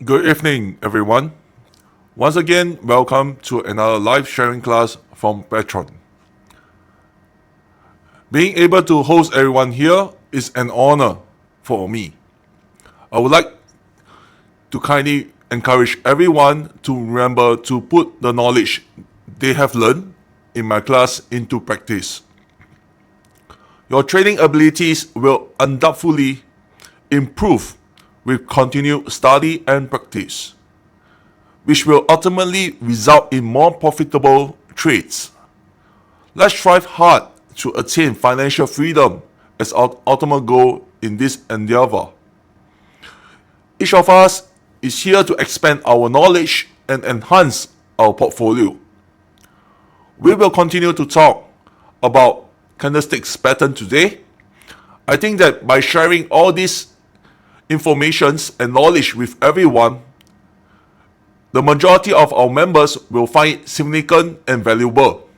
Good evening, everyone. Once again, welcome to another live sharing class from Petron. Being able to host everyone here is an honor for me. I would like to kindly encourage everyone to remember to put the knowledge they have learned in my class into practice. Your trading abilities will undoubtedly improve with continued study and practice, which will ultimately result in more profitable trades. Let's strive hard to attain financial freedom as our ultimate goal in this endeavor. Each of us is here to expand our knowledge and enhance our portfolio. We will continue to talk about candlesticks pattern today. I think that by sharing all these informations and knowledge with everyone, the majority of our members will find it significant and valuable.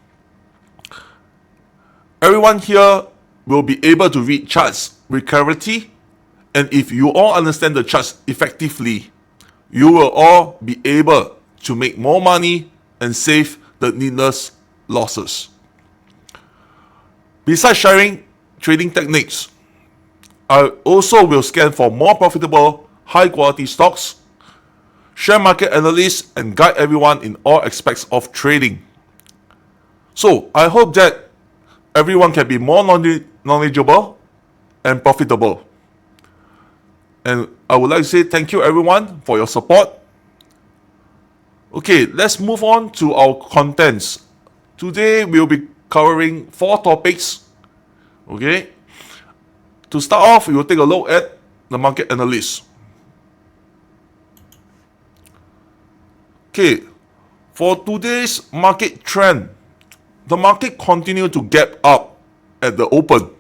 Everyone here will be able to read charts with clarity, and if you all understand the charts effectively, you will all be able to make more money and save the needless losses. Besides sharing trading techniques, I also will scan for more profitable, high quality stocks, share market analysis, and guide everyone in all aspects of trading. So I hope that everyone can be more knowledgeable and profitable. And I would like to say thank you everyone for your support. Okay, let's move on to our contents. Today we'll be covering 4 topics. Okay, to start off, we will take a look at the market analysis. Okay, for today's market trend, the market continued to gap up at the open,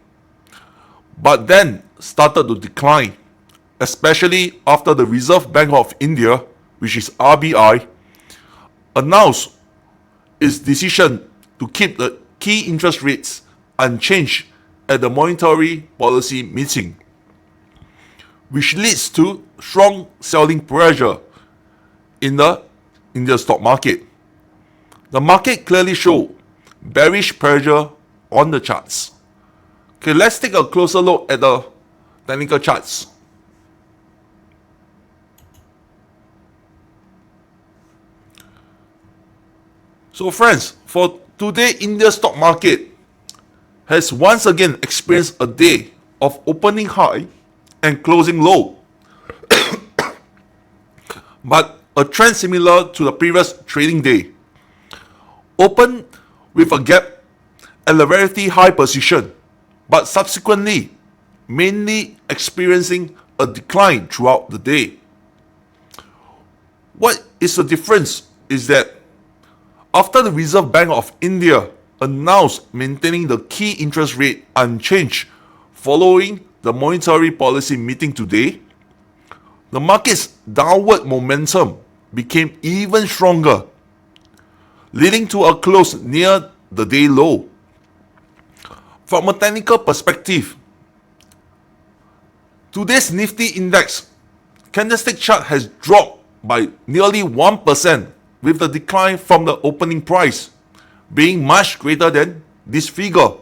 but then started to decline, especially after the Reserve Bank of India, which is RBI, announced its decision to keep the key interest rates unchanged at the monetary policy meeting, which leads to strong selling pressure in the stock market. The market clearly showed bearish pressure on the charts. Okay, let's take a closer look at the technical charts. So friends, for today, India stock market has once again experienced a day of opening high and closing low, but a trend similar to the previous trading day. Opened with a gap at a relatively high position, but subsequently mainly experiencing a decline throughout the day. What is the difference is that after the Reserve Bank of India announced maintaining the key interest rate unchanged following the monetary policy meeting today, the market's downward momentum became even stronger, leading to a close near the day low. From a technical perspective, today's Nifty index candlestick chart has dropped by nearly 1%, with the decline from the opening price being much greater than this figure.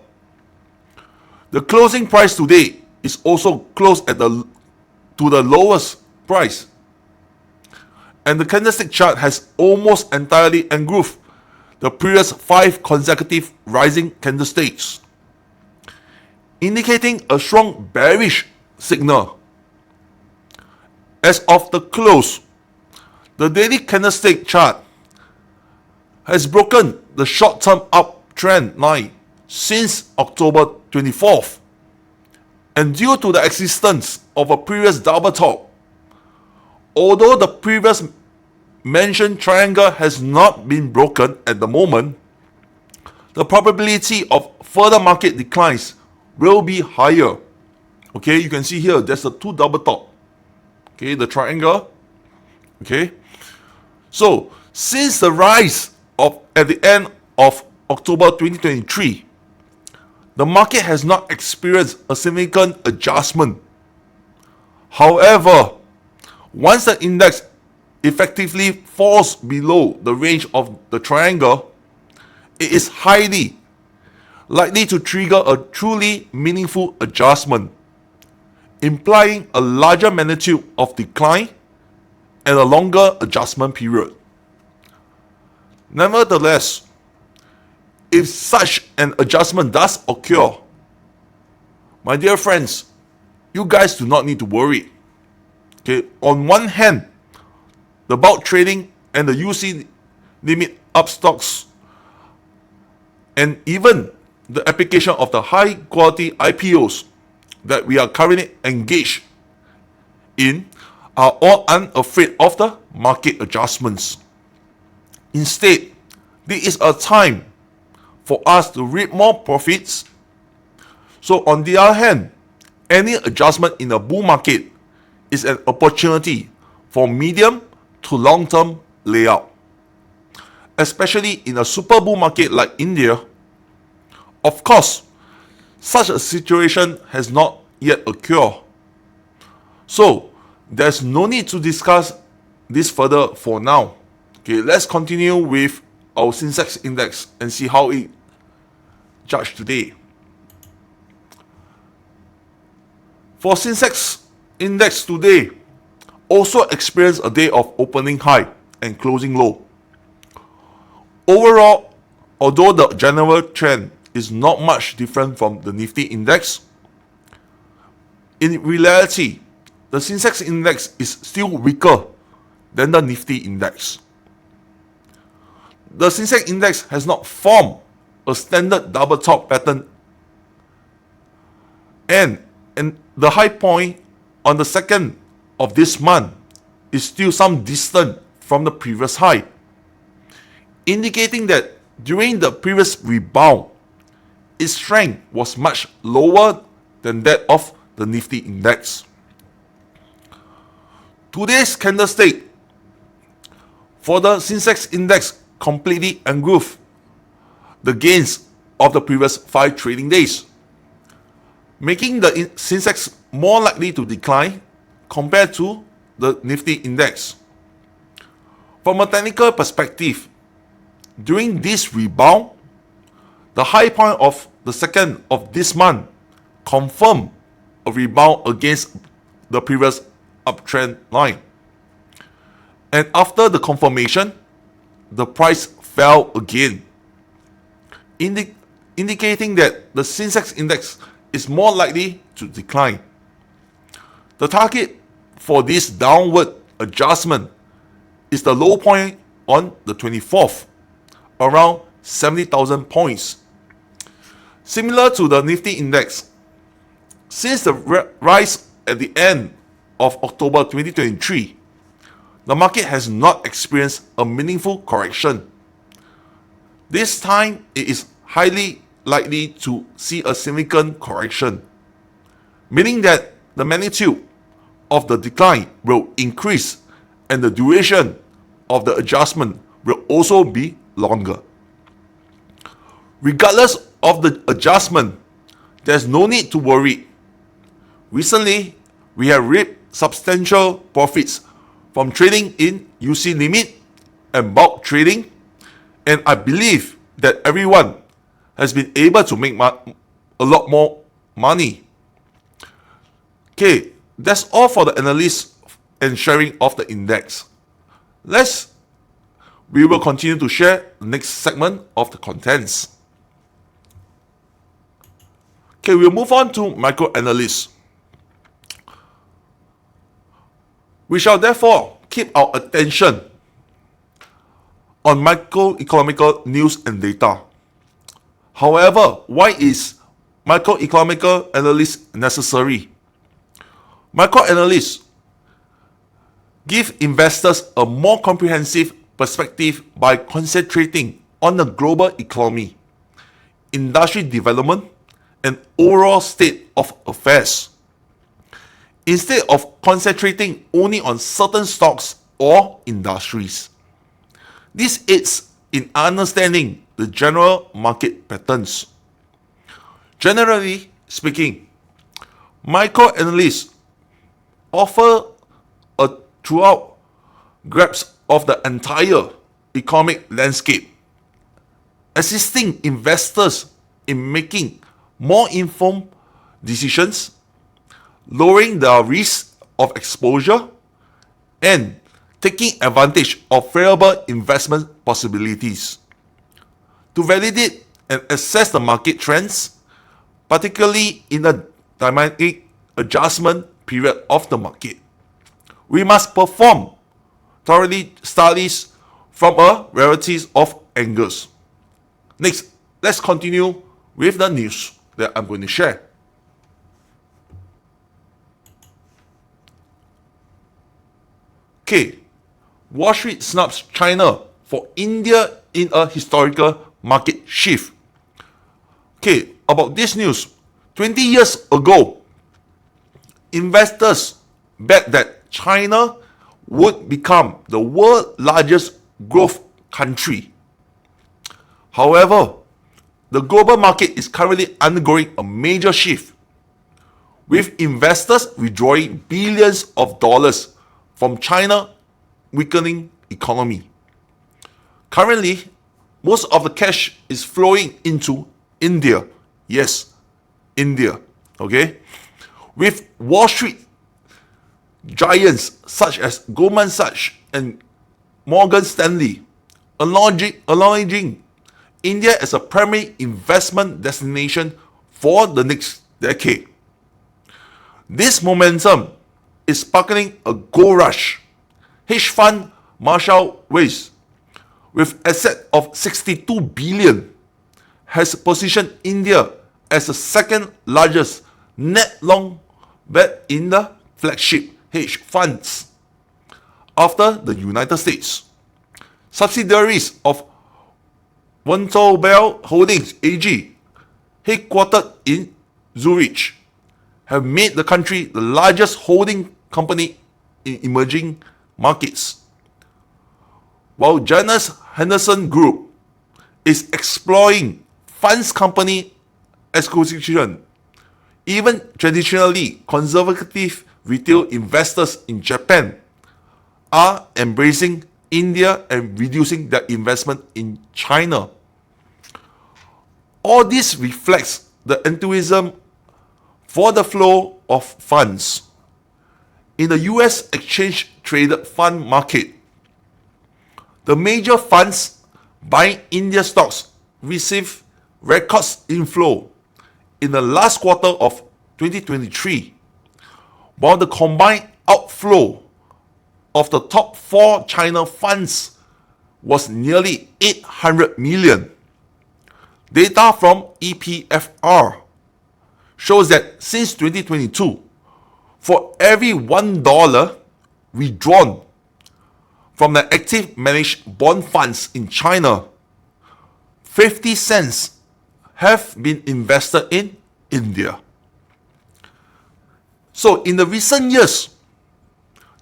The closing price today is also close to the lowest price, and the candlestick chart has almost entirely engulfed the previous 5 consecutive rising candlesticks, indicating a strong bearish signal. As of the close, the daily candlestick chart has broken the short-term uptrend line since October 24th, and due to the existence of a previous double top, although the previous mentioned triangle has not been broken at the moment, the probability of further market declines will be higher. Okay, you can see here there's a 2 double top. Okay, the triangle. Okay, so since the rise at the end of October 2023, the market has not experienced a significant adjustment. However, once the index effectively falls below the range of the triangle, it is highly likely to trigger a truly meaningful adjustment, implying a larger magnitude of decline and a longer adjustment period. Nevertheless, if such an adjustment does occur, my dear friends, you guys do not need to worry. Okay, on one hand, the bulk trading and the UC limit up stocks, and even the application of the high quality IPOs that we are currently engaged in are all unafraid of the market adjustments. Instead, this is a time for us to reap more profits. So on the other hand, any adjustment in a bull market is an opportunity for medium to long-term layout. Especially in a super bull market like India. Of course, such a situation has not yet occurred. So there's no need to discuss this further for now. Okay, let's continue with our Sensex index and see how it judged today. For Sensex index today, also experienced a day of opening high and closing low. Overall, although the general trend is not much different from the Nifty index, in reality, the Sensex index is still weaker than the Nifty index. The Sensex index has not formed a standard double top pattern, and the high point on the 2nd of this month is still some distance from the previous high, indicating that during the previous rebound, its strength was much lower than that of the Nifty index. Today's candlestick for the Sensex index completely engulfed the gains of the previous 5 trading days, making the Sensex more likely to decline compared to the Nifty index. From a technical perspective, during this rebound, the high point of the 2nd of this month confirmed a rebound against the previous uptrend line. And after the confirmation, the price fell again, indicating that the Sensex index is more likely to decline. The target for this downward adjustment is the low point on the 24th, around 70,000 points. Similar to the Nifty index, since the rise at the end of October 2023, the market has not experienced a meaningful correction. This time, it is highly likely to see a significant correction, meaning that the magnitude of the decline will increase and the duration of the adjustment will also be longer. Regardless of the adjustment, there's no need to worry. Recently, we have reaped substantial profits from trading in UC limit and bulk trading, and I believe that everyone has been able to make a lot more money. Okay, that's all for the analysis and sharing of the index. We will continue to share the next segment of the contents. Okay, we'll move on to microanalysis. We shall therefore keep our attention on microeconomical news and data. However, why is microeconomical analysis necessary? Microanalysts give investors a more comprehensive perspective by concentrating on the global economy, industry development, and overall state of affairs, instead of concentrating only on certain stocks or industries. This aids in understanding the general market patterns. Generally speaking, microanalysts offer a throughout grasp of the entire economic landscape, assisting investors in making more informed decisions, lowering their risk of exposure, and taking advantage of favorable investment possibilities. To validate and assess the market trends, particularly in a dynamic adjustment period of the market, we must perform thoroughly studies from a variety of angles. Next, let's continue with the news that I'm going to share. Okay, Wall Street snubs China for India in a historical market shift. Okay, about this news, 20 years ago, investors bet that China would become the world's largest growth country. However, the global market is currently undergoing a major shift, with investors withdrawing billions of dollars from China's weakening economy. Currently, most of the cash is flowing into India. Yes, India. Okay? With Wall Street giants such as Goldman Sachs and Morgan Stanley acknowledging India as a primary investment destination for the next decade. This momentum is sparking a gold rush. Hedge fund Marshall Wace, with assets of 62 billion, has positioned India as the second largest net long bet in the flagship hedge funds after the United States. Subsidiaries of Vontobel Holdings AG, headquartered in Zurich, have made the country the largest holding company in emerging markets. While Janus Henderson Group is exploring funds company acquisition, even traditionally conservative retail investors in Japan are embracing India and reducing their investment in China. All this reflects the enthusiasm for the flow of funds. In the US exchange traded fund market, the major funds buying India stocks received record inflow in the last quarter of 2023, while the combined outflow of the top 4 China funds was nearly 800 million. Data from EPFR shows that since 2022, for every $1 withdrawn from the active managed bond funds in China, 50 cents have been invested in India. So in the recent years,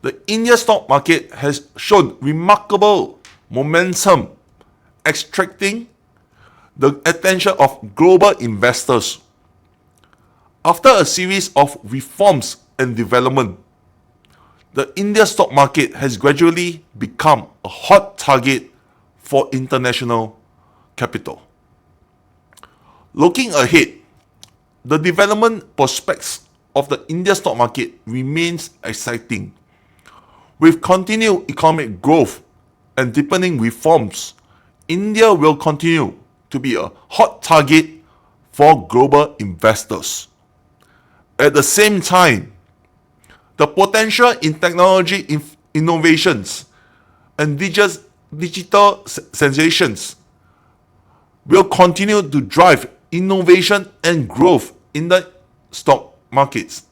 the India stock market has shown remarkable momentum, attracting the attention of global investors. After a series of reforms and development, the India stock market has gradually become a hot target for international capital. Looking ahead, the development prospects of the India stock market remains exciting. With continued economic growth and deepening reforms, India will continue to be a hot target for global investors. At the same time, the potential in technology innovations and digital sensations will continue to drive innovation and growth in the stock markets,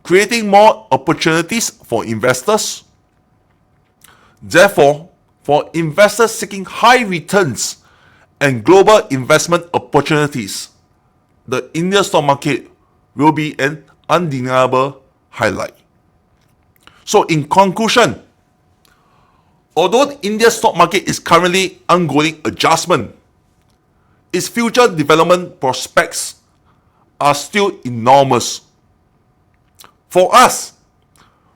creating more opportunities for investors. Therefore, for investors seeking high returns and global investment opportunities, the India stock market will be an undeniable highlight. So in conclusion, although India's stock market is currently undergoing adjustment, its future development prospects are still enormous. For us,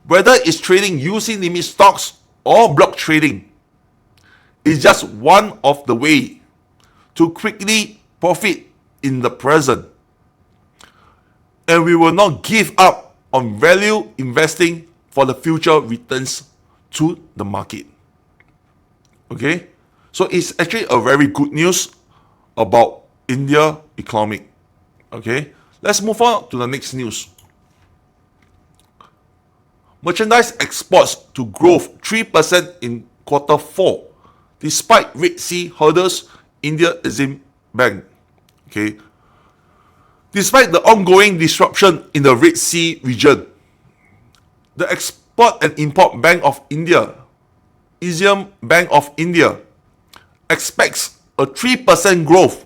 whether it's trading using limit stocks or block trading, is just one of the way to quickly profit in the present. And we will not give up on value investing for the future returns to the market. Okay? So it's actually a very good news about India economic. Okay? Let's move on to the next news. Merchandise exports to growth 3% in quarter 4, despite Red Sea hurdles, India Exim Bank. Okay. Despite the ongoing disruption in the Red Sea region, the Export and Import Bank of India, Exim Bank of India, expects a 3% growth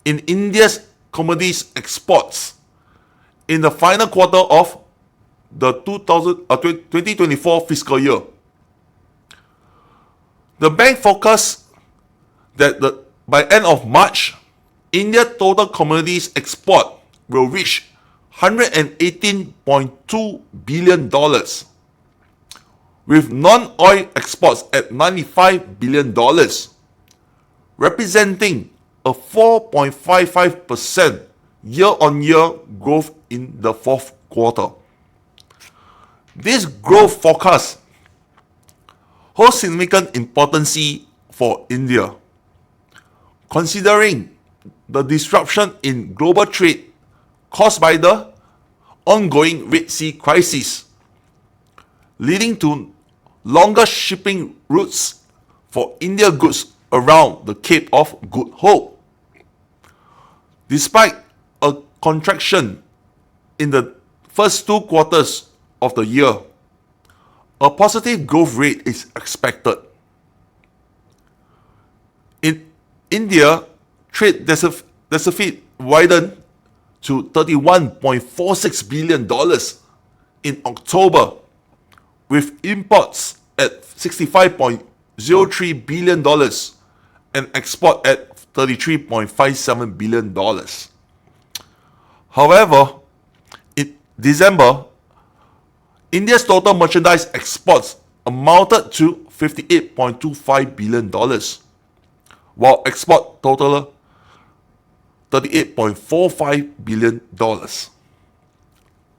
in India's commodities exports in the final quarter of the 2024 fiscal year. The bank forecasts that by end of March, India's total commodities export will reach $118.2 billion, with non-oil exports at $95 billion, representing a 4.55% year-on-year growth in the fourth quarter. This growth forecast holds significant importance for India, considering the disruption in global trade caused by the ongoing Red Sea crisis, leading to longer shipping routes for India goods around the Cape of Good Hope. Despite a contraction in the first 2 quarters of the year, a positive growth rate is expected. In India, trade deficit widened to $31.46 billion in October, with imports at $65.03 billion and export at $33.57 billion. However, in December, India's total merchandise exports amounted to $58.25 billion, while export totaled $38.45 billion.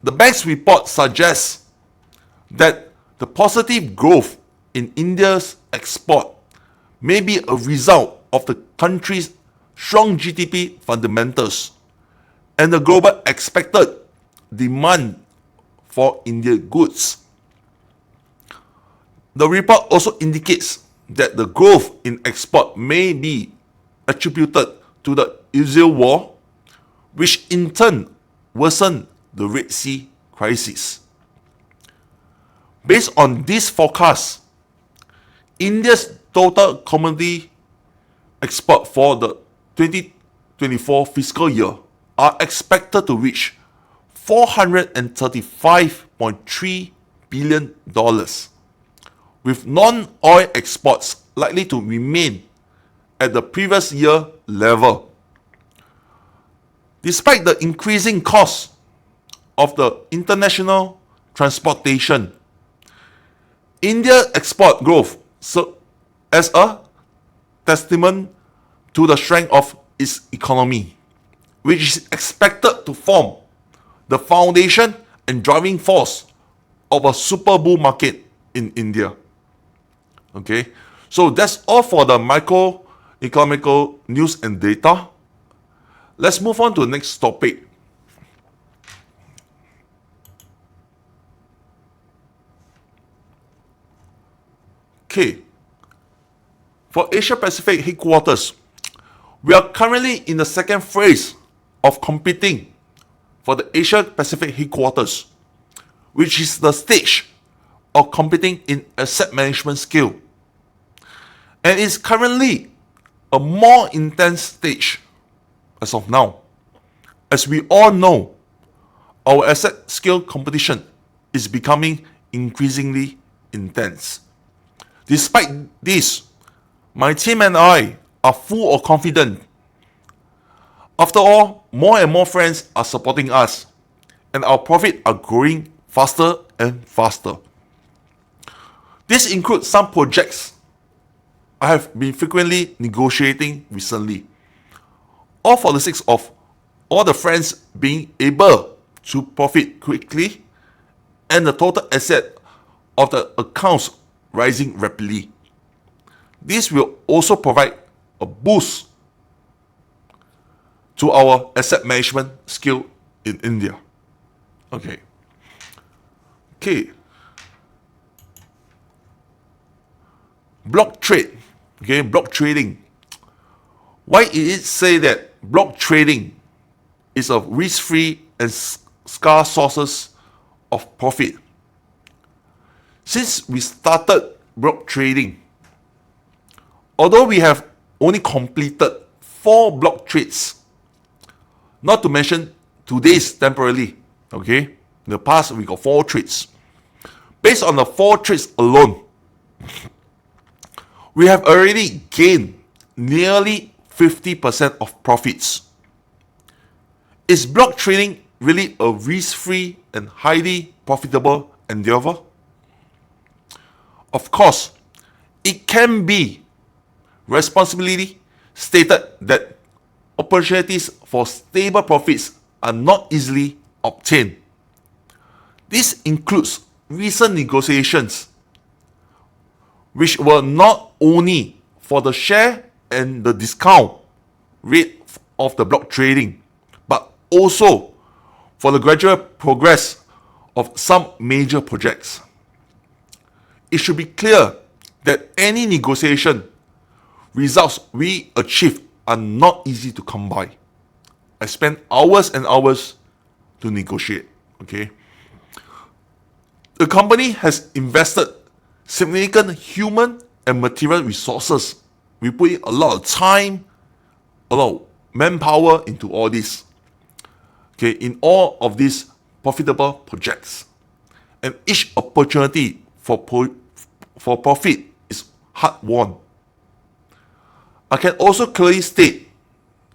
The bank's report suggests that the positive growth in India's export may be a result of the country's strong GDP fundamentals and the global expected demand for Indian goods. The report also indicates that the growth in export may be attributed to the Israel war, which in turn worsened the Red Sea crisis. Based on this forecast, India's total commodity export for the 2024 fiscal year are expected to reach $435.3 billion, with non-oil exports likely to remain at the previous year level. Despite the increasing cost of the international transportation, India's export growth serves as a testament to the strength of its economy, which is expected to form the foundation and driving force of a super bull market in India. Okay, so that's all for the microeconomical news and data. Let's move on to the next topic. Okay, for Asia Pacific headquarters, we are currently in the second phase of competing for the Asia Pacific headquarters, which is the stage of competing in asset management skill, and is currently a more intense stage as of now. As we all know, our asset skill competition is becoming increasingly intense. Despite this, my team and I are full of confidence. After all, more and more friends are supporting us, and our profits are growing faster and faster. This includes some projects I have been frequently negotiating recently, all for the sake of all the friends being able to profit quickly and the total asset of the accounts rising rapidly. This will also provide a boost to our asset management skill in India. Okay. Block trade. Okay, block trading. Why is it say that block trading is a risk-free and scarce sources of profit? Since we started block trading, although we have only completed 4 block trades, not to mention today's temporarily, okay? In the past, we got 4 trades. Based on the 4 trades alone, we have already gained nearly 50% of profits. Is block trading really a risk-free and highly profitable endeavor? Of course, it can be responsibly stated that opportunities for stable profits are not easily obtained. This includes recent negotiations, which were not only for the share and the discount rate of the block trading, but also for the gradual progress of some major projects. It should be clear that any negotiation results we achieve are not easy to come by. I spent hours and hours to negotiate. Okay. The company has invested significant human and material resources. We put in a lot of time, a lot of manpower into all this. Okay, in all of these profitable projects. And each opportunity for profit is hard won. I can also clearly state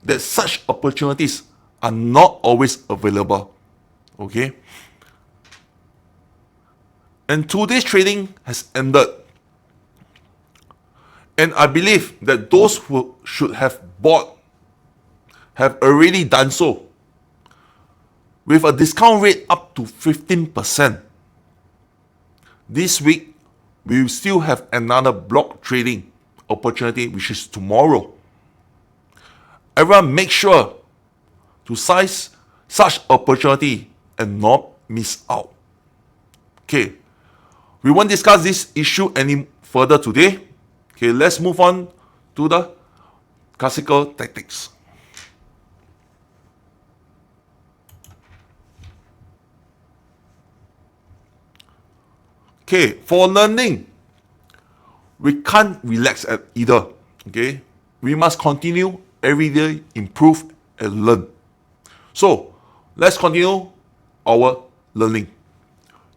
that such opportunities are not always available. Okay? And today's trading has ended. And I believe that those who should have bought have already done so, with a discount rate up to 15%. This week, we will still have another block trading opportunity, which is tomorrow. Everyone make sure to seize such opportunity and not miss out. Okay, we won't discuss this issue any further today. Okay, let's move on to the classical tactics. Okay, for learning, we can't relax at either. Okay, we must continue every day, improve and learn. So, let's continue our learning.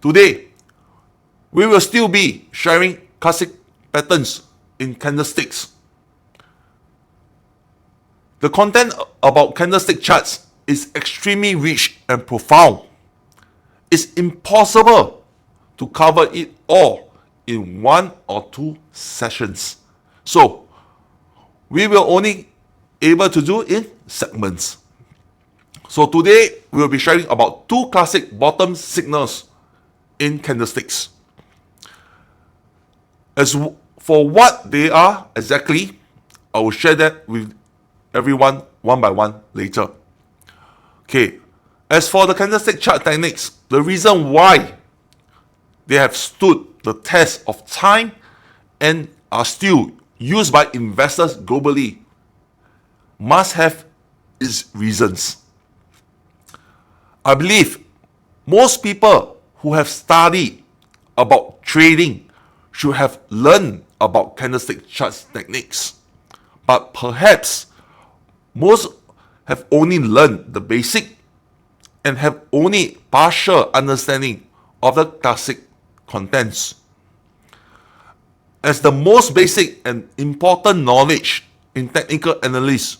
Today, we will still be sharing classic patterns in candlesticks. The content about candlestick charts is extremely rich and profound. It's impossible to cover it all in 1 or 2 sessions. So, we will only able to do in segments. So today, we will be sharing about 2 classic bottom signals in candlesticks. As for what they are exactly, I will share that with everyone one by one later. Okay, as for the candlestick chart techniques, the reason why they have stood the test of time and are still used by investors globally must have its reasons. I believe most people who have studied about trading should have learned about candlestick charts techniques, but perhaps most have only learned the basic and have only partial understanding of the classic contents. As the most basic and important knowledge in technical analysis,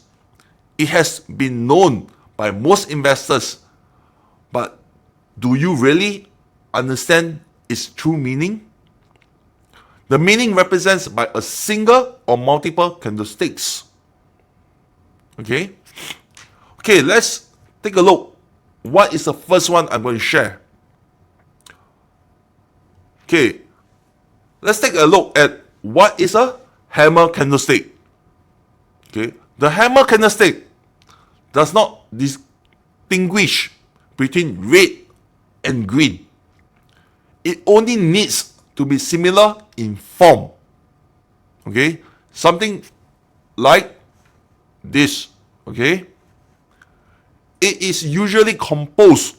it has been known by most investors, but do you really understand its true meaning? The meaning represents by a single or multiple candlesticks. Okay, let's take a look. What is the first one I'm going to share? Okay, let's take a look at what is a hammer candlestick. Okay, the hammer candlestick does not distinguish between red and green. It only needs to be similar in form. Okay, something like this. Okay, it is usually composed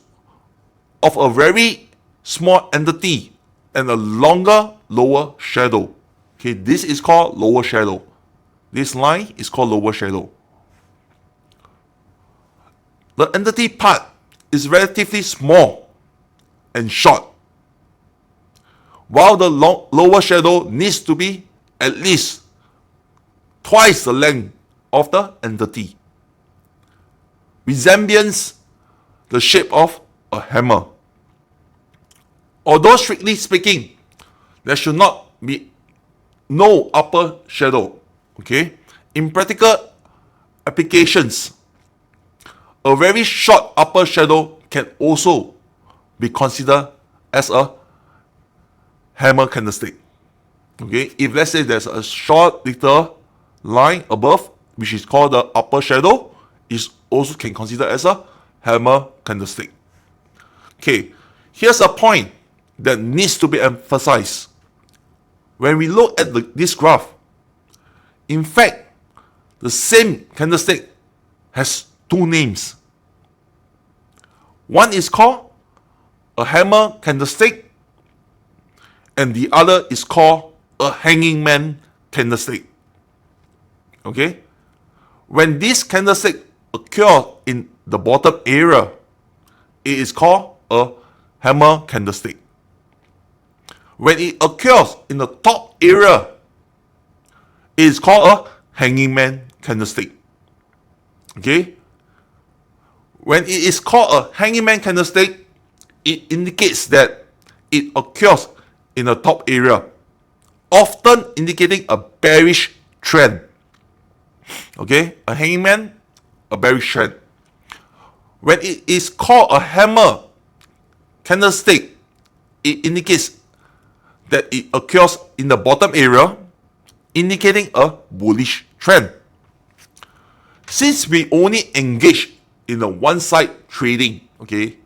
of a very small entity and a longer lower shadow. Okay, this is called lower shadow. This line is called lower shadow. The entity part is relatively small and short, while the lower shadow needs to be at least twice the length of the entity, resembles the shape of a hammer. Although strictly speaking, there should not be no upper shadow. Okay, in practical applications, a very short upper shadow can also be considered as a hammer candlestick. Okay, if let's say there's a short little line above, which is called the upper shadow, is also can consider as a hammer candlestick. Okay, here's a point that needs to be emphasized. When we look at this graph, in fact, the same candlestick has two names. One is called a hammer candlestick, and the other is called a hanging man candlestick. Okay? When this candlestick occurs in the bottom area, it is called a hammer candlestick. When it occurs in the top area, it is called a hanging man candlestick. Okay? When it is called a hanging man candlestick, it indicates that it occurs in the top area, often indicating a bearish trend. Okay? A hanging man, a bearish trend. When it is called a hammer candlestick, it indicates that it occurs in the bottom area, indicating a bullish trend. Since we only engage in the one-side trading, okay,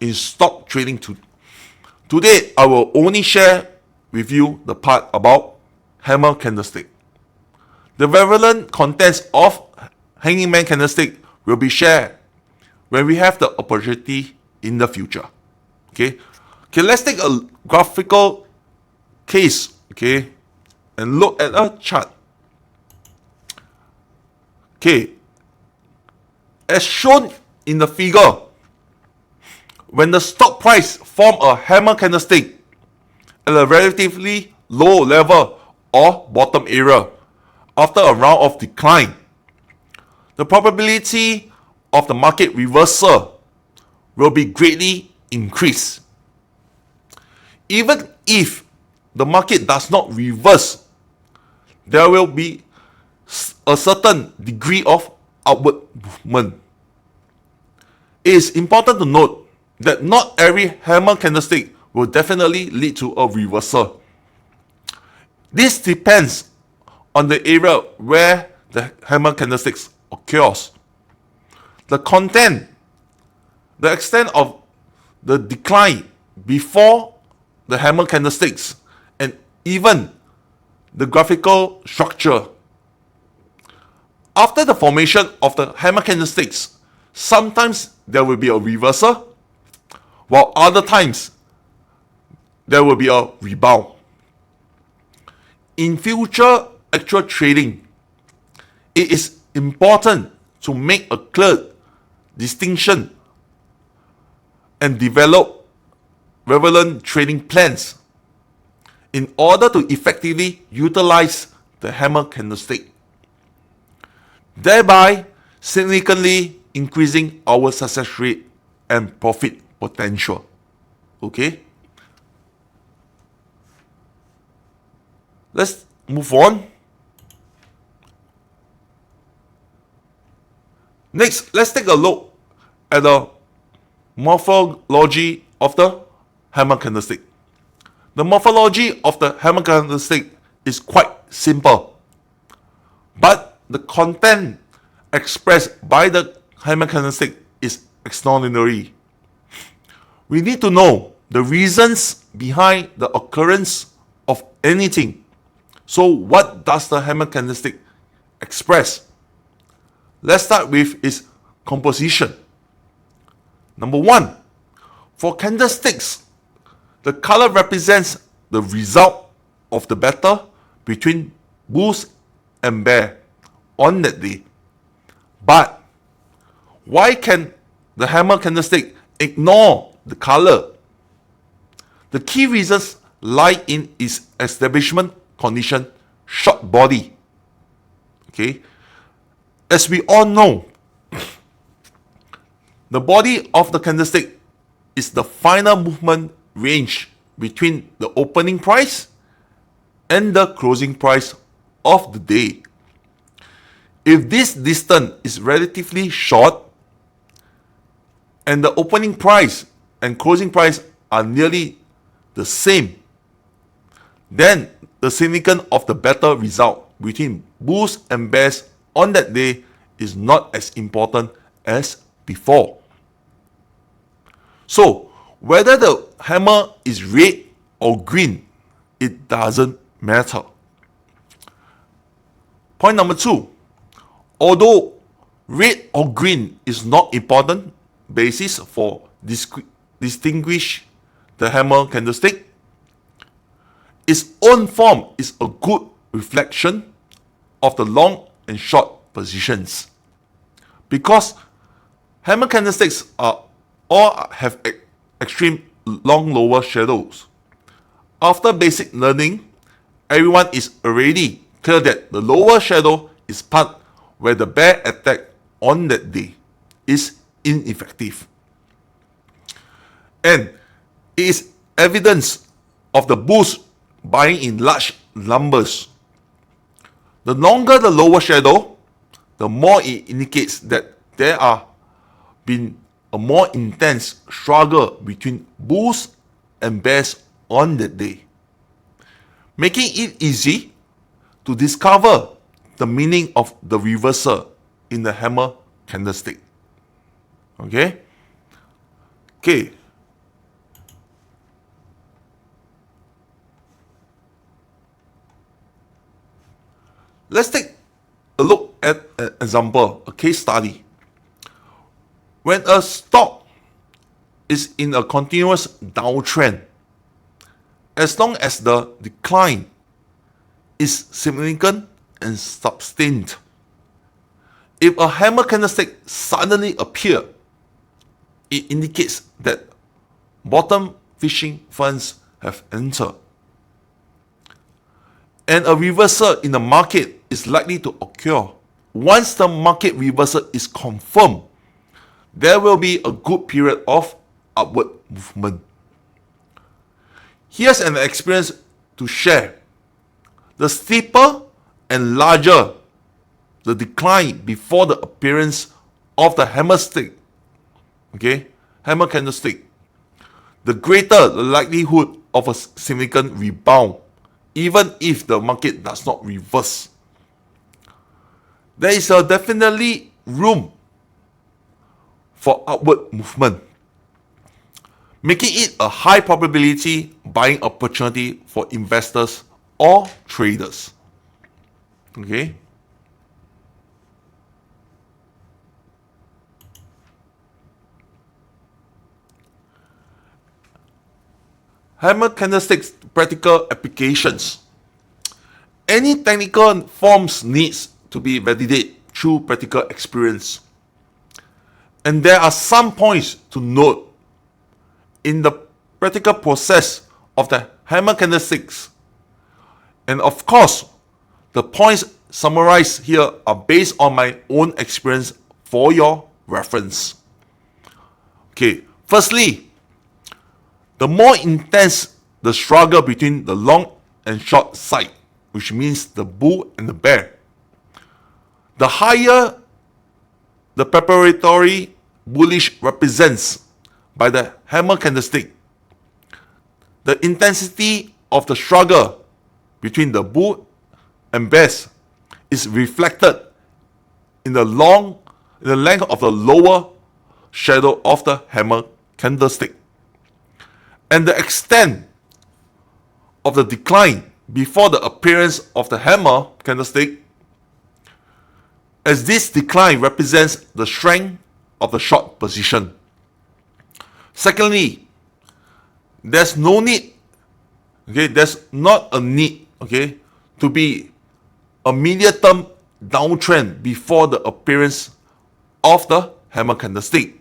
in stock trading today, I will only share with you the part about hammer candlestick. The relevant contents of hanging man candlestick will be shared when we have the opportunity in the future. Okay, let's take a graphical case, okay, and look at a chart. Okay, as shown in the figure, when the stock price form a hammer candlestick at a relatively low level or bottom area after a round of decline, the probability of the market reversal will be greatly increased. Even if the market does not reverse, there will be a certain degree of upward movement. It is important to note that not every hammer candlestick will definitely lead to a reversal. This depends on the area where the hammer candlesticks occurs. The content, the extent of the decline before the hammer candlesticks, and even the graphical structure. After the formation of the hammer candlesticks, sometimes there will be a reversal, while other times there will be a rebound. In future actual trading, it is important to make a clear distinction and develop relevant trading plans in order to effectively utilize the hammer candlestick, thereby significantly increasing our success rate and profit potential. Okay. Let's move on. Next, let's take a look at the morphology of the hammer candlestick. The morphology of the hammer candlestick is quite simple, but the content expressed by the hammer candlestick is extraordinary. We need to know the reasons behind the occurrence of anything. So what does the hammer candlestick express? Let's start with its composition. Number one, for candlesticks, the color represents the result of the battle between bulls and bear on that day. But why can the hammer candlestick ignore the color? The key reasons lie in its establishment condition, short body. Okay, as we all know, the body of the candlestick is the final movement range between the opening price and the closing price of the day. If this distance is relatively short and the opening price and closing price are nearly the same, then the significance of the battle result between bulls and bears on that day is not as important as before. So, whether the hammer is red or green, it doesn't matter. Point number two, although red or green is not important basis for distinguish the hammer candlestick, its own form is a good reflection of the long and short positions. Because hammer candlesticks all have extreme long lower shadows. After basic learning, everyone is already clear that the lower shadow is part where the bear attack on that day is ineffective. And it is evidence of the bulls buying in large numbers. The longer the lower shadow, the more it indicates that there are been a more intense struggle between bulls and bears on that day, making it easy to discover the meaning of the reversal in the hammer candlestick. Okay? Let's take a look at an example, a case study. When a stock is in a continuous downtrend, as long as the decline is significant and sustained, if a hammer candlestick suddenly appears, it indicates that bottom fishing funds have entered. And a reversal in the market is likely to occur. Once the market reversal is confirmed, there will be a good period of upward movement. Here's an experience to share. The steeper and larger the decline before the appearance of the hammer candlestick, the greater the likelihood of a significant rebound, even if the market does not reverse. There is definitely room for upward movement, making it a high probability buying opportunity for investors or traders. Okay. Hammer candlesticks practical applications. Any technical forms needs to be validated through practical experience. And there are some points to note in the practical process of the hammer candlesticks. And of course, the points summarized here are based on my own experience for your reference. Okay, firstly, the more intense the struggle between the long and short side, which means the bull and the bear, the higher the preparatory bullish represents by the hammer candlestick, the intensity of the struggle between the bull and bears is reflected in the length of the lower shadow of the hammer candlestick. And the extent of the decline before the appearance of the hammer candlestick, as this decline represents the strength of the short position. Secondly, there's not a need, to be a medium-term downtrend before the appearance of the hammer candlestick,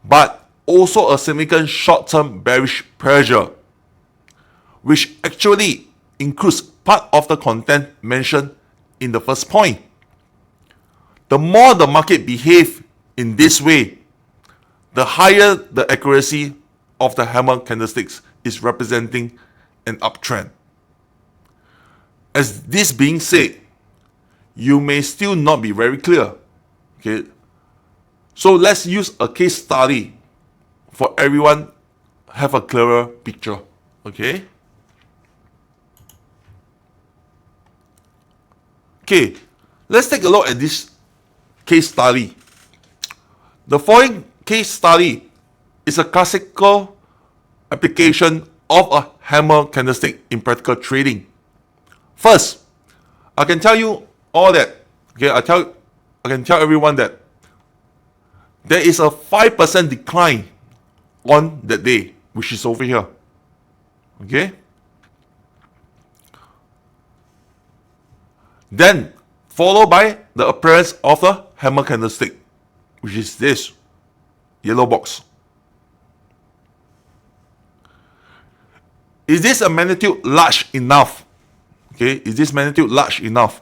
but also a significant short-term bearish pressure, which actually includes part of the content mentioned in the first point. The more the market behaves in this way, the higher the accuracy of the hammer candlesticks is representing an uptrend. As this being said, you may still not be very clear. So let's use a case study for everyone have a clearer picture. Let's take a look at this case study. The following case study is a classical application of a hammer candlestick in practical trading. First, I can tell you all that. I can tell everyone that there is a 5% decline on that day, which is over here. Then, followed by the appearance of the hammer candlestick, which is this yellow box. Is this a magnitude large enough? Is this magnitude large enough?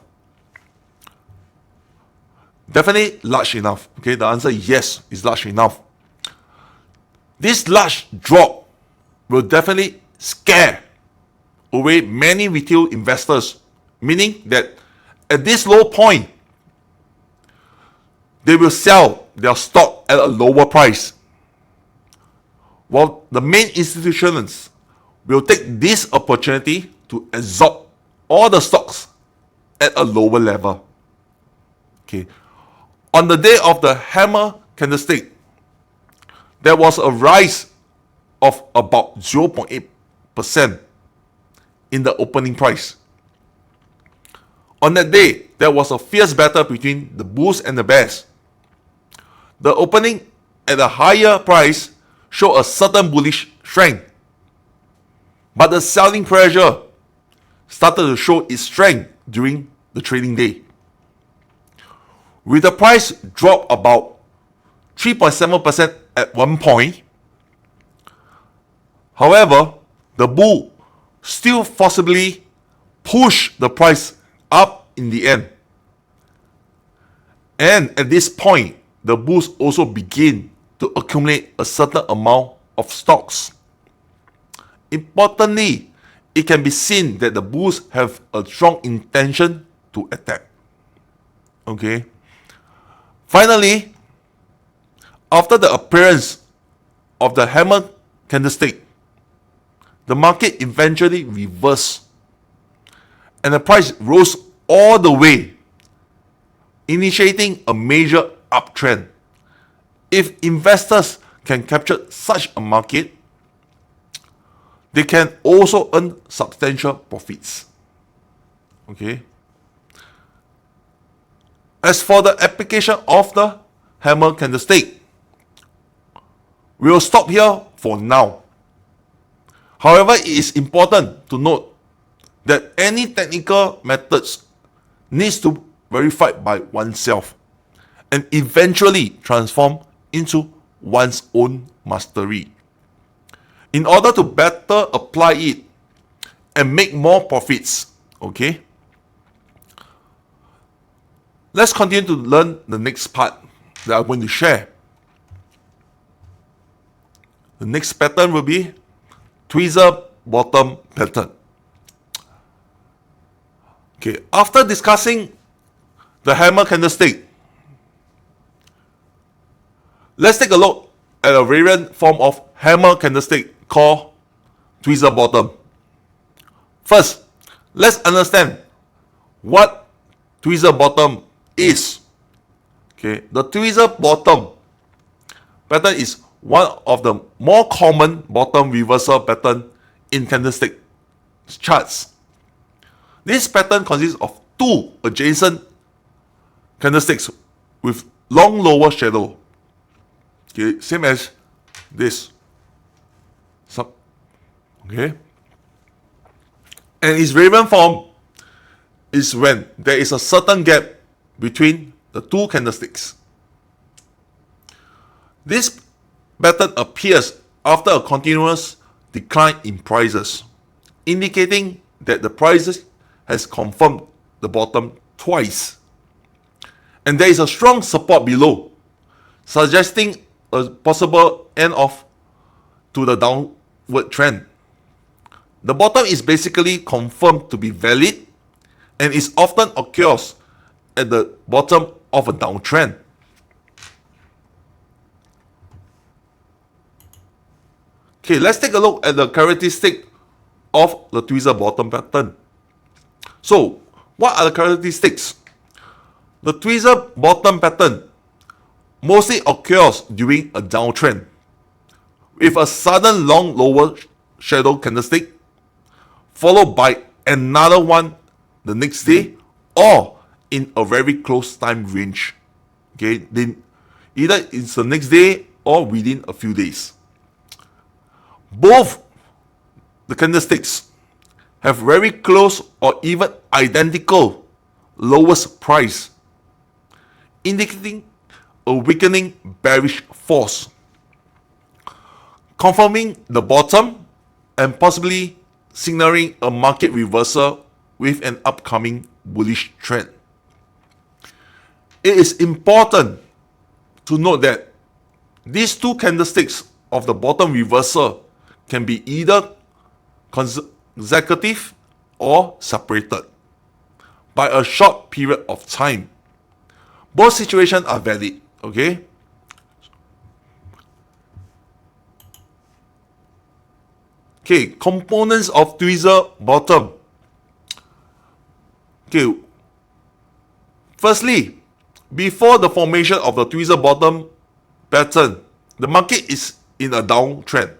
Definitely large enough. The answer is yes, it's large enough. This large drop will definitely scare away many retail investors, meaning that at this low point, they will sell their stock at a lower price, while the main institutions will take this opportunity to absorb all the stocks at a lower level. On the day of the hammer candlestick, there was a rise of about 0.8% in the opening price. On that day, there was a fierce battle between the bulls and the bears. The opening at a higher price showed a certain bullish strength, but the selling pressure started to show its strength during the trading day. With the price drop about 3.7% at one point, however, the bull still forcibly pushed the price up in the end. And at this point, the bulls also begin to accumulate a certain amount of stocks. Importantly, it can be seen that the bulls have a strong intention to attack. Finally, after the appearance of the hammer candlestick, the market eventually reversed and the price rose all the way, initiating a major uptrend. If investors can capture such a market, they can also earn substantial profits. As for the application of the hammer candlestick, we will stop here for now. However, it is important to note that any technical methods needs to be verified by oneself and eventually transform into one's own mastery. In order to better apply it and make more profits, let's continue to learn the next part that I'm going to share. the next pattern will be tweezer bottom pattern. Okay, after discussing the hammer candlestick, let's take a look at a variant form of hammer candlestick called tweezer bottom. First, let's understand what tweezer bottom is. Okay, the tweezer bottom pattern is one of the more common bottom reversal pattern in candlestick charts. This pattern consists of two adjacent candlesticks with long lower shadow. Okay, same as this. Okay. And its variant form is when there is a certain gap between the two candlesticks. This pattern appears after a continuous decline in prices, indicating that the prices has confirmed the bottom twice. And there is a strong support below, suggesting a possible end off to the downward trend. The bottom is basically confirmed to be valid and is often occurs at the bottom of a downtrend. Okay, let's take a look at the characteristic of the tweezer bottom pattern. So, what are the characteristics? The tweezer bottom pattern mostly occurs during a downtrend, with a sudden long lower shadow candlestick, followed by another one the next day, or in a very close time range. Okay, then either it's the next day or within a few days. Both the candlesticks have very close or even identical lowest price, indicating a weakening bearish force, confirming the bottom and possibly signaling a market reversal with an upcoming bullish trend. It is important to note that these two candlesticks of the bottom reversal can be either consecutive or separated by a short period of time. Both situations are valid, okay? Okay, components of tweezer bottom. Okay, firstly, before the formation of the tweezer bottom pattern, the market is in a downtrend.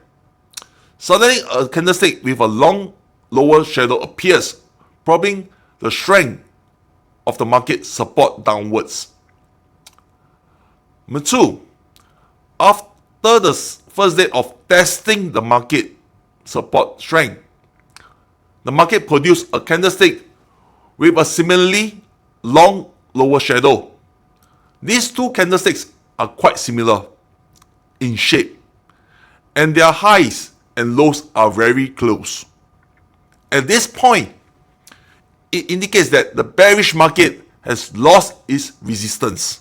Suddenly, a candlestick with a long lower shadow appears, probing the strength of the market support downwards. Number two, after the first day of testing the market support strength, the market produced a candlestick with a similarly long lower shadow. These two candlesticks are quite similar in shape, and their highs and lows are very close. At this point, it indicates that the bearish market has lost its resistance,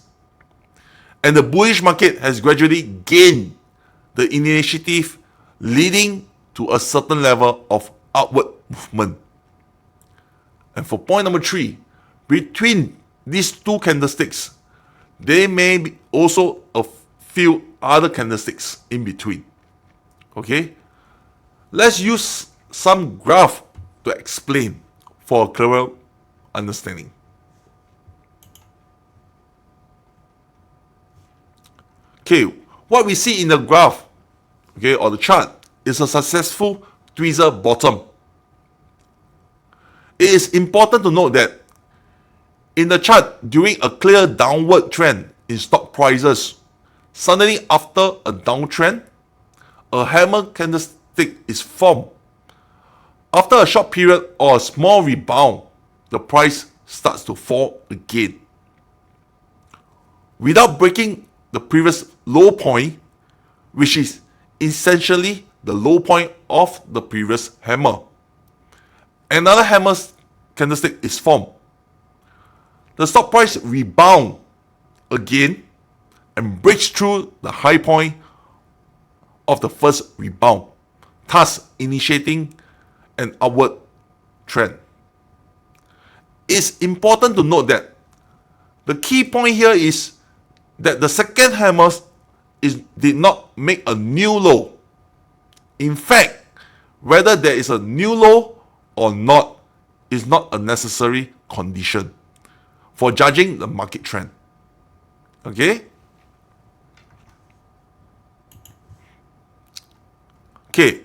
and the bullish market has gradually gained the initiative, leading to a certain level of upward movement. And for point number three, between these two candlesticks, there may be also a few other candlesticks in between. Okay, let's use some graph to explain for a clearer understanding. Okay, what we see in the graph, okay, or the chart, is a successful tweezer bottom. It is important to note that in the chart, during a clear downward trend in stock prices, suddenly after a downtrend, a hammer candlestick is formed. After a short period or a small rebound, the price starts to fall again. Without breaking the previous low point, which is essentially the low point of the previous hammer, another hammer candlestick is formed. The stock price rebound again and breaks through the high point of the first rebound, thus initiating an upward trend. It's important to note that the key point here is that the second hammer did not make a new low. In fact, whether there is a new low or not is not a necessary condition for judging the market trend. Okay? Okay.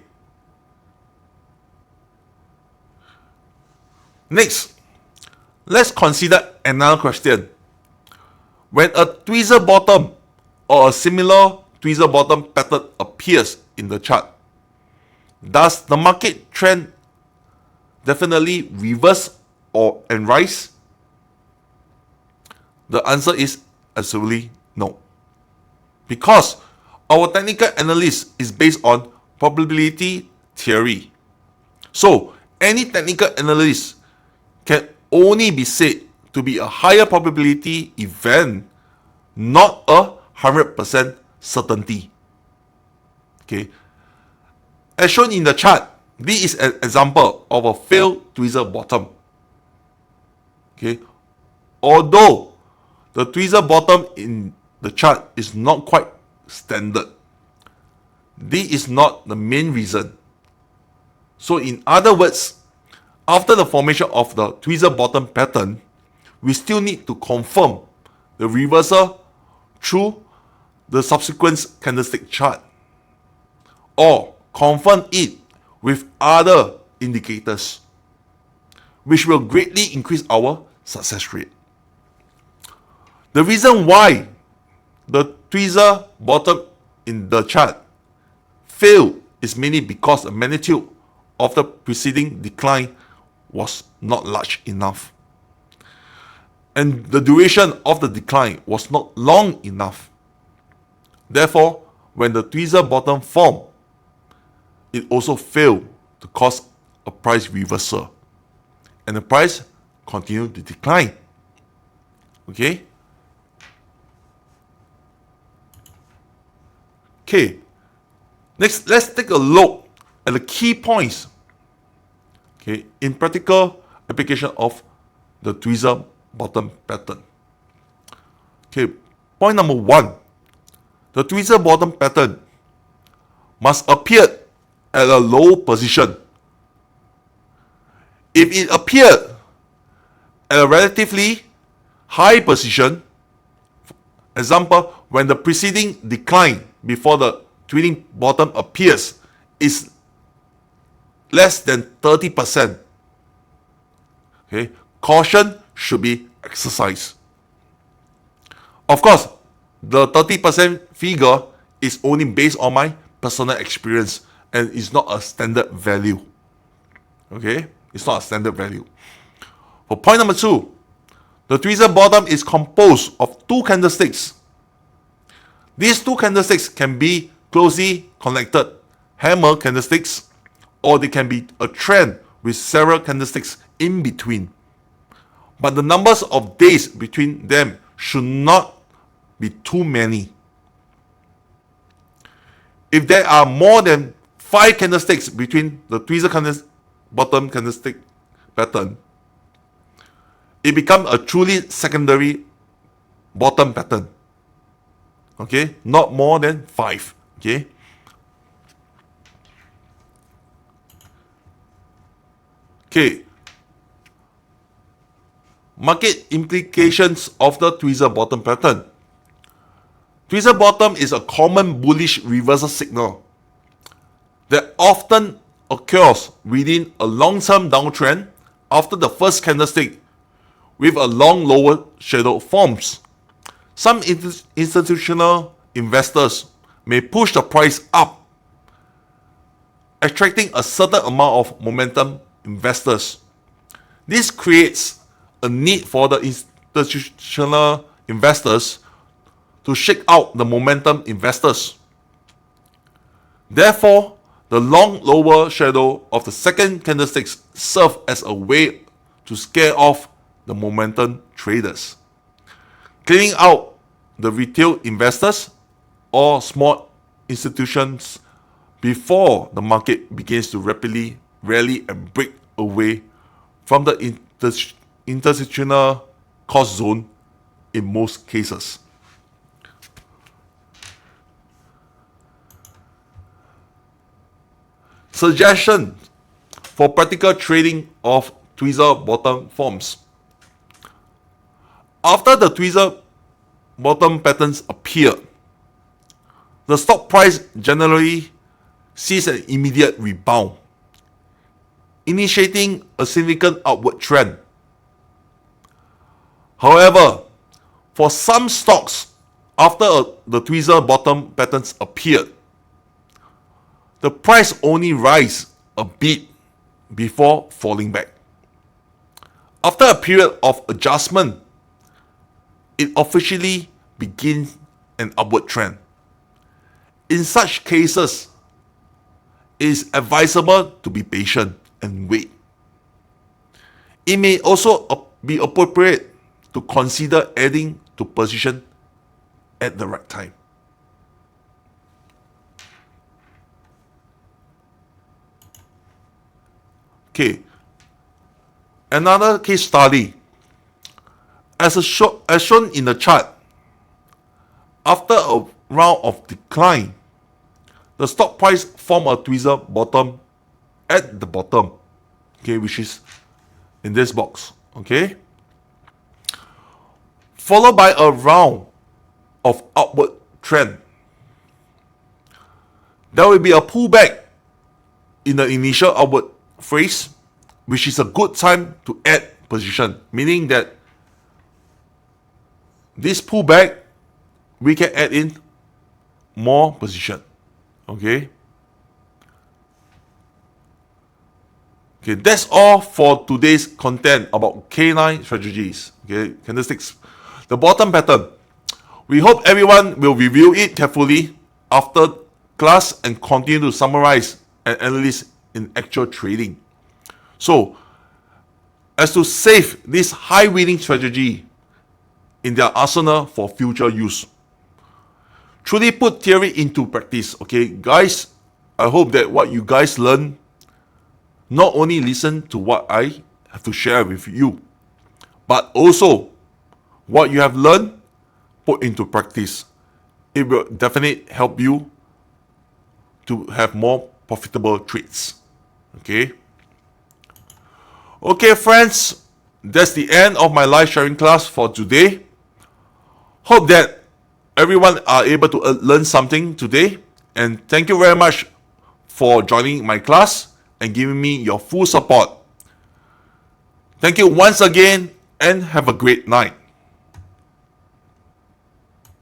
Next, let's consider another question. When a tweezer bottom or a similar tweezer bottom pattern appears in the chart, does the market trend definitely reverse and rise? The answer is absolutely no. Because our technical analysis is based on probability theory. So, any technical analysis can only be said to be a higher probability event, not a 100% certainty. Okay. As shown in the chart, this is an example of a failed tweezer bottom. Okay. Although the tweezer bottom in the chart is not quite standard, this is not the main reason. So in other words, after the formation of the tweezer bottom pattern, we still need to confirm the reversal through the subsequent candlestick chart, or confirm it with other indicators, which will greatly increase our success rate. The reason why the tweezer bottom in the chart failed is mainly because the magnitude of the preceding decline was not large enough, and the duration of the decline was not long enough. Therefore, when the tweezer bottom formed, it also failed to cause a price reversal, and the price continued to decline. Okay? Okay. Next, let's take a look at the key points, okay, in practical application of the tweezer bottom pattern. Okay, point number 1. The tweezer bottom pattern must appear at a low position. If it appeared at a relatively high position, example, when the preceding decline before the tweeting bottom appears is less than 30%, okay, caution should be exercised. Of course, the 30% figure is only based on my personal experience and is not a standard value. Okay, it's not a standard value. For point number 2, the tweezer bottom is composed of 2 candlesticks. These 2 candlesticks can be closely connected hammer candlesticks, or they can be a trend with several candlesticks in between. But the numbers of days between them should not be too many. If there are more than 5 candlesticks between the tweezer bottom candlestick pattern, it becomes a truly secondary bottom pattern. Okay, not more than 5. Okay. Okay. Market implications of the tweezer bottom pattern. Tweezer bottom is a common bullish reversal signal that often occurs within a long-term downtrend after the first candlestick with a long lower shadow forms. Some institutional investors may push the price up, attracting a certain amount of momentum investors. This creates a need for the institutional investors to shake out the momentum investors. Therefore, the long lower shadow of the second candlesticks serve as a way to scare off the momentum traders, cleaning out the retail investors or small institutions before the market begins to rapidly rally and break away from the intersectional cost zone in most cases. Suggestion for practical trading of tweezer bottom forms. After the tweezer bottom patterns appear, the stock price generally sees an immediate rebound, initiating a significant upward trend. However, for some stocks, after the tweezer bottom patterns appeared, the price only rises a bit before falling back. After a period of adjustment, it officially begins an upward trend. In such cases, it is advisable to be patient and wait. It may also be appropriate to consider adding to position at the right time. Okay, another case study. As shown in the chart, after a round of decline, the stock price formed a tweezer bottom at the bottom, okay, which is in this box, okay, followed by a round of upward trend. There will be a pullback in the initial upward phase, which is a good time to add position, meaning that this pullback, we can add in more position. Okay, that's all for today's content about K9 strategies. Okay, candlesticks, the bottom pattern. We hope everyone will review it carefully after class and continue to summarize and analyze in actual trading. So, as to save this high winning strategy in their arsenal for future use. Truly put theory into practice. Okay, guys, I hope that what you guys learn, not only listen to what I have to share with you, but also what you have learned, put into practice. It will definitely help you to have more profitable trades. Okay. Okay, friends, that's the end of my live sharing class for today. Hope that everyone are able to learn something today, and thank you very much for joining my class and giving me your full support. Thank you once again, and have a great night.